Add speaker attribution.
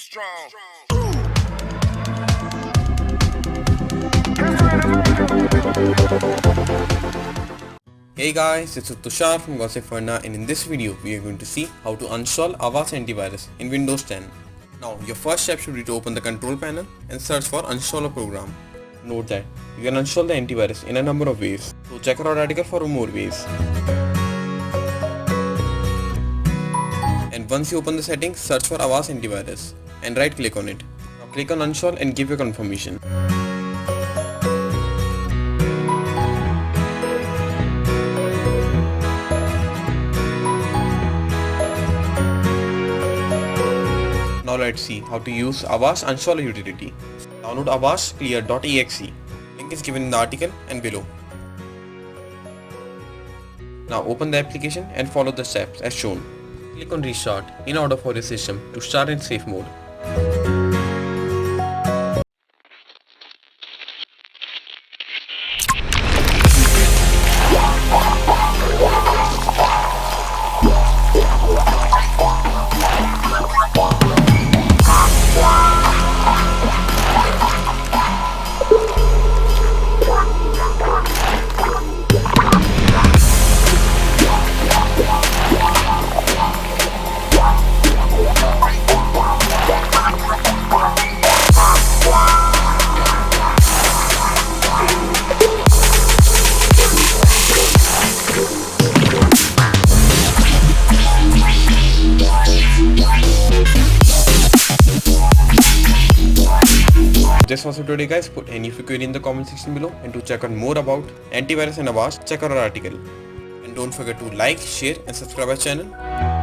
Speaker 1: strong.
Speaker 2: Hey guys, it's Tushar from Gossipfunda, and in this video we are going to see how to uninstall Avast antivirus in Windows 10. Now your first step should be to open the control panel and search for uninstall a program. Note that you can uninstall the antivirus in a number of ways, so check out our article for more ways. And once you open the settings, search for Avast antivirus and right click on it. Now click on uninstall and give your confirmation. Now let's see how to use Avast installer utility. Download Avast clear.exe. Link is given in the article and below. Now open the application and follow the steps as shown. Click on restart in order for your system to start in safe mode. This was it today guys. Put any of your query in the comment section below, and to check out more about antivirus and Avast, check out our article. And don't forget to like, share and subscribe our channel.